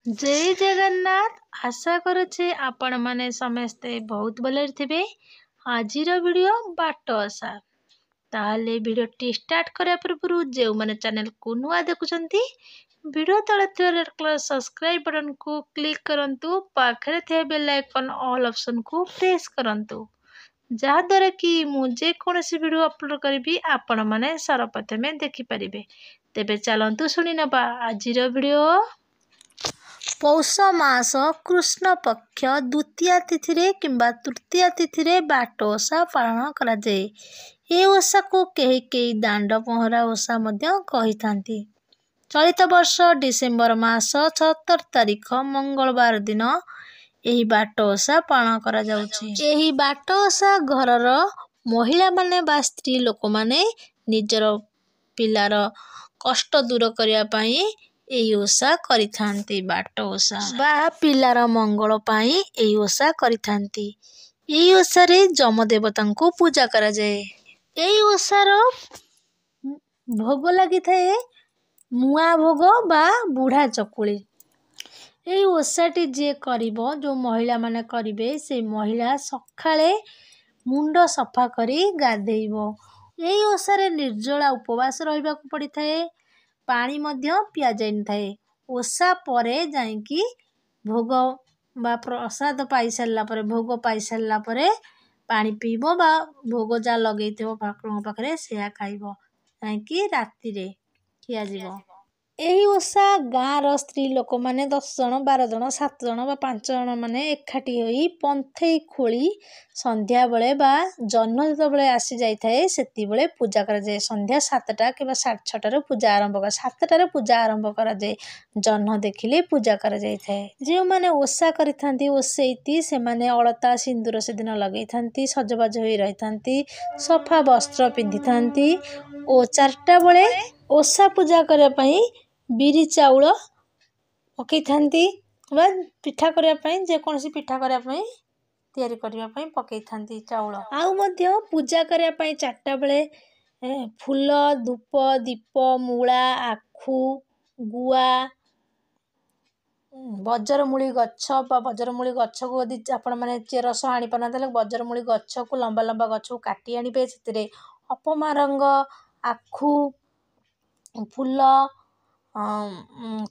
जय जगन्नाथ। आशा करुचे आपण माने समस्ते बहुत भले थे। आज वीडियो बाट आशा ताहले वीडियो टी स्टार्ट करा पूर्व जो मैंने चैनल को नुआ देखुंती वीडियो तले रेड कलर सब्सक्राइब बटन को क्लिक करंतु पाखरे थे बेल आइकन ऑल ऑप्शन को प्रेस करंतु जहाद्वारा कि मुझे कौन सी वीडियो अपलोड करी आपण माने सर्वप्रथमे देखि परिबे। तेबे चलंतु सुनी नबा आज वीडियो। पौष मास कृष्ण पक्ष द्वितीय तिथि रे किंबा तृतीय तिथि रे बाट ओषा पालन करा जाए। ए ओषा को केही केही दांड पहरा ओषा मध्य कहिथांती। चलित वर्ष डिसेम्बर मास 17 तारिख मंगलवार दिन एही बाट ओषा पालन करा जाउछि। एही बाट ओषा घरर महिला माने बा स्त्री लोक माने निजर पिलार कष्ट दूर करिया पई एही ओषा करिथांती। बाट ओषा बा पिलार मंगल पई एही ओषा करिथांती। एही ओषा रे जम देवता को पूजा करा जाए। एही ओषार भोग लागि थाए मुआ भोग बा बुढ़ा चकुली। एही ओषाटी जे करिवो जो महिला माने करिवे से महिला सखाळे मुंड सफा करी गाधेइबो। एही ओषारे निर्जला उपवास रहिबा को पड़ी थाए। पानी मध्य पिया जाय न थाए। ओषा परे जाइकी भोग बा प्रसाद पाई सारला परे भोग पाई सारला परे पानी पीबो बा भोग जा लगेइथिबो ठाकुर पाखरे सेया खाइबो जाइकी राति रे खिया जीवो। एही ओषा गाँर स्त्री लोक माने 10 जन 12 जन 7 जन बा 5 जन माने एकाठी होई पंथई खोली संध्या बेले बा जन्म जत बेले आसी जाई थाए सेति बेले पूजा करा जाए। संध्या 7टा किबा 6:30 रे पूजा आरंभ कर 7टा रे पूजा आरंभ करा जाए। जन्म देखिले पूजा करा जाई थाए। जे माने ओषा करिथांती ओसेइती से माने अलता सिंदूर से दिन लगेई थांती सजबाज होई रही थांती सफा वस्त्र पिंधि थांती ओ 4टा बेले ओषा पूजा करिया पई बिरी चाउल पकई थांती बा पिठा करिया पई जे कोनसी पिठा करिया पई तयारी करिया पई पकई थांती चाउल। आउ मध्य पूजा करिया पई 4टा बेले फूल धूप दीप मूला आखु गुआ बजरमूली गच्छ बा बजरमूली गच्छ को यदि आपण माने चेरस आनी पना तले बजरमूली गच्छ को लंबा लंबा गच्छ को काटी आनिबे सेतिरे अपमा रंग आखु फूल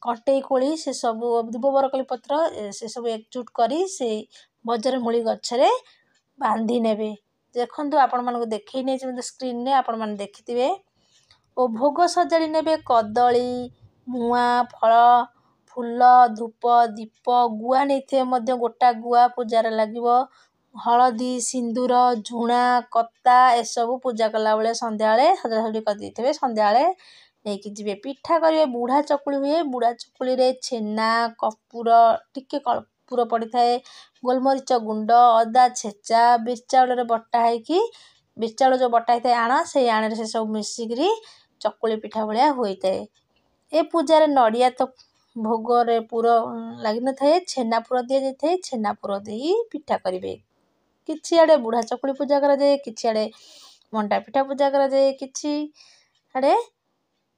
कटई कोली से सब दुब बरकली पत्र से सब एकजुट करी से बजरमूली गच्छरे बांधी नेबे। देखंतु आपण मानको देखै नै जे स्क्रीन रे आपण मान देखिथिबे ओ भोग सजाड़ी नेबे कदली मुआ फल फूल धूप दीप गुआ नैथे मध्य गोटा गुआ पूजार लागिवो हलदी सिंदूर झुणा कत्ता ए सब पूजा कला बेले संध्या बेले सजासजी कर देथिबे। संध्या बेले नेकी जिबे पिठा करिवे बुढ़ा चकुली हुए बुढ़ा चकुली रे छेना कपूर टिके कपूर पड़ी थाए गोलमरीच गुंड अदा छेचा बिरचाउल रे बट्टा है कि बिरचाउल जो बट्टा है आण से आण रे से सब मिसिकरी चकुली पिठा भलिया होई थाए। ए पूजा रे नडिया तो भोग रे पूरा लागि न थाए छेना पूरा दिया जाय थाए छेना पूरा देई पिठा करिवे। किछि आड़े बुढ़ा चकुली पूजा करा जाए किछि आड़े मंटा पिठा पूजा करा जाए किछि आड़े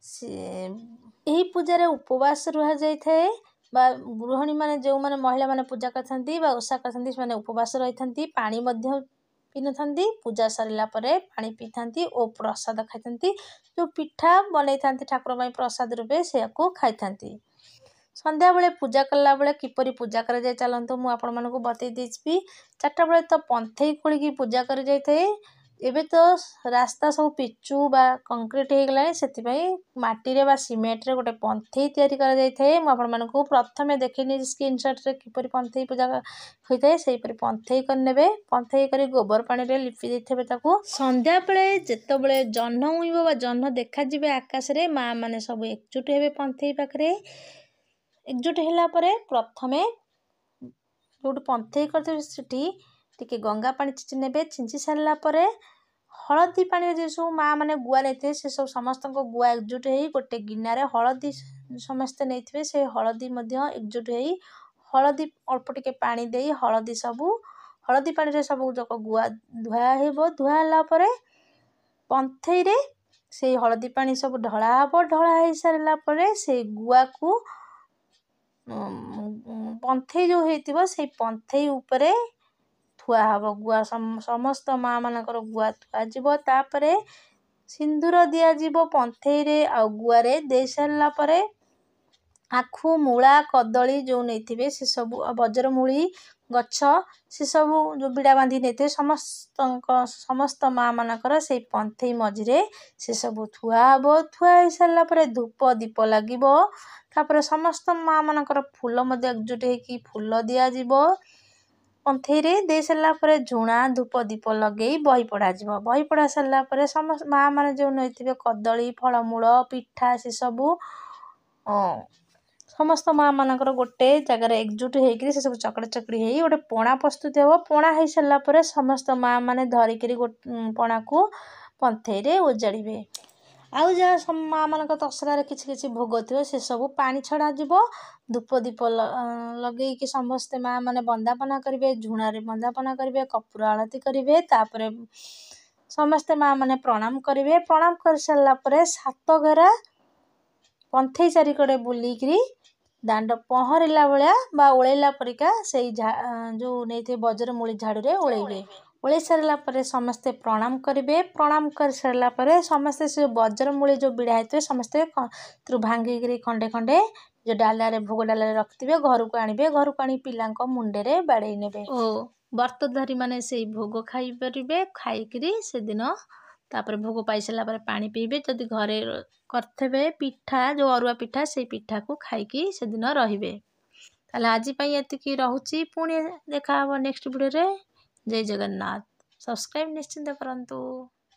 एही पूजा रे उपवास रहा जाय थाए बा गृहिणी माने जो माने महिला माने पूजा करथांती बा ओषा करथांती से माने उपवास रहिथांती पानी मध्य पिनथांती पूजा सरिला परे पानी पिथांती ओ प्रसाद खाइथांती जो पिठा बनैथांती ठाकुर माई प्रसाद रूपे से को खाइथांती। संध्या बेले पूजा कला बेले किपरि पूजा करा जाय चलंतु मु आपण मानको बतै देछि। 4टा बेले तो पंथई खोली की पूजा करा जाय थाए एबे तो रास्ता सब पिचू बा कंक्रीट हे गला सेति पई माटी रे बा सीमेंट रे गोटे पंथई तयारी करा जाय थाए। मु आपण मानको प्रथमे देखिनी स्क्रीनशॉट रे किपरि पंथई पूजा होई थाए सेहि परि पंथई कर नेबे पंथई करी गोबर पानी रे लिपि देथेबे ताको संध्या बेले जेतो बेले जन्म उइबो बा जन्म देखा जिबे आकाश रे मा माने सब एकजुट हेबे पंथई पाखरे एकजुट होला परे प्रथमे जोट पंथई करथे सेठी टिके गंगा पानी छिंची नेबे छिंची सारला परे हलदी पानी जे सब माँ माने गुआ नेथे से सब समस्त को गुआ एकजुट हेई गोटे गिन्ना रे हलदी समस्त नेथिबे से हलदी मध्य एकजुट हेई हलदी अल्प टिके पानी देई हलदी सबु हलदी पानी रे सब जक गुआ धुआ हेबो धुआ हला परे पंथई रे से हलदी पानी सब ढळा हबो ढळा हेई सारला परे से गुआ को ପନ୍ଥେଇ ଯେଉଁ ହେଇଥିବ ସେଇ ପନ୍ଥେଇ ଉପରେ ଥୁଆ ହେବ ଗୁଆ। ସମସ୍ତ ମା ମାନଙ୍କର ଗୁଆ ଥୁଆଯିବ। ତାପରେ ସିନ୍ଦୁର ଦିଆଯିବ ପନ୍ଥେଇରେ ଆଉ ଗୁଆରେ। ଦେଇ ସାରିଲା ପରେ ଆଖୁ ମୂଳା କଦଳୀ ଯେଉଁ ନେଇଥିବେ ସେସବୁ ବଜ୍ରମୂଳି ଗଛ ସେସବୁ ଯେଉଁ ବିଡ଼ା ବାନ୍ଧି ନେଇଥିବେ ସମସ୍ତ ମା ମାନଙ୍କର ସେଇ ପନ୍ଥେଇ ମଝିରେ ସେସବୁ ଥୁଆ ହେବ। ଥୁଆ ହେଇସାରିଲା ପରେ ଧୂପ ଦୀପ ଲାଗିବ। ତାପରେ ସମସ୍ତ ମା ମାନଙ୍କର ଫୁଲ ମଧ୍ୟ ଏକଜୁଟ ହେଇକି ଫୁଲ ଦିଆଯିବ ପନ୍ଥେଇରେ। ଦେଇ ସାରିଲା ପରେ ଝୁଣା ଧୂପ ଦୀପ ଲଗେଇ ବହି ପଢ଼ାଯିବ। ବହି ପଢ଼ା ସାରିଲା ପରେ ସମସ୍ତ ମା ମାନେ ଯେଉଁ ନେଇଥିବେ କଦଳୀ ଫଳମୂଳ ପିଠା ସେସବୁ ସମସ୍ତ ମା ମାନଙ୍କର ଗୋଟେ ଜାଗାରେ ଏକଜୁଟ ହେଇକିରି ସେସବୁ ଚକଡ଼ା ଚକଡ଼ି ହେଇ ଗୋଟେ ପଣା ପ୍ରସ୍ତୁତି ହେବ। ପଣା ହେଇସାରିଲା ପରେ ସମସ୍ତ ମା ମାନେ ଧରିକିରି ପଣାକୁ ପନ୍ଥେଇରେ ଓଜାଡ଼ିବେ। ଆଉ ଯାହା ମା ମାନଙ୍କ ତସଲାରେ କିଛି କିଛି ଭୋଗ ଥିବ ସେସବୁ ପାଣି ଛଡ଼ାଯିବ। ଧୂପ ଦୀପ ଲଗେଇକି ସମସ୍ତେ ମା ମାନେ ବନ୍ଦାପନା କରିବେ। ଝୁଣାରେ ବନ୍ଦାପନା କରିବେ। କର୍ପୂର ଆଳତି କରିବେ। ତାପରେ ସମସ୍ତେ ମା ମାନେ ପ୍ରଣାମ କରିବେ। ପ୍ରଣାମ କରିସାରିଲା ପରେ 7 ଘେରା ପନ୍ଥେଇ ଚାରିକଡ଼େ ବୁଲିକିରି ଦାଣ୍ଡ ପହଁରିଲା ଭଳିଆ ବା ଓଳେଇଲା ପରିକା ସେଇ ଯେଉଁ ନେଇଥିବେ ବଜ୍ରମୂଳି ଝାଡ଼ୁରେ ଓଳେଇବେ। ଓଳେଇ ସାରିଲା ପରେ ସମସ୍ତେ ପ୍ରଣାମ କରିବେ। ପ୍ରଣାମ କରିସାରିଲା ପରେ ସମସ୍ତେ ସେ ବଜ୍ରମୂଳି ଯେଉଁ ବିଡ଼ା ହେଇଥିବେ ସମସ୍ତେ ଭାଙ୍ଗିକିରି ଖଣ୍ଡେ ଖଣ୍ଡେ ଯେଉଁ ଡାଲାରେ ଭୋଗ ଡାଲାରେ ରଖିଥିବେ ଘରକୁ ଆଣିବେ। ଘରକୁ ଆଣି ପିଲାଙ୍କ ମୁଣ୍ଡରେ ବାଡ଼େଇ ନେବେ ଓ ବ୍ରତଧାରୀ ମାନେ ସେଇ ଭୋଗ ଖାଇପାରିବେ। ଖାଇକିରି ସେଦିନ ତାପରେ ଭୋଗ ପାଇସାରିଲା ପରେ ପାଣି ପିଇବେ। ଯଦି ଘରେ କରିଥିବେ ପିଠା ଯେଉଁ ଅରୁଆ ପିଠା ସେଇ ପିଠାକୁ ଖାଇକି ସେଦିନ ରହିବେ। ତାହେଲେ ଆଜି ପାଇଁ ଏତିକି ରହୁଛି। ପୁଣି ଦେଖା ହେବ ନେକ୍ସଟ ଭିଡ଼ିଓରେ। ଜୟ ଜଗନ୍ନାଥ। ସବସ୍କ୍ରାଇବ୍ ନିଶ୍ଚିନ୍ତ କରନ୍ତୁ।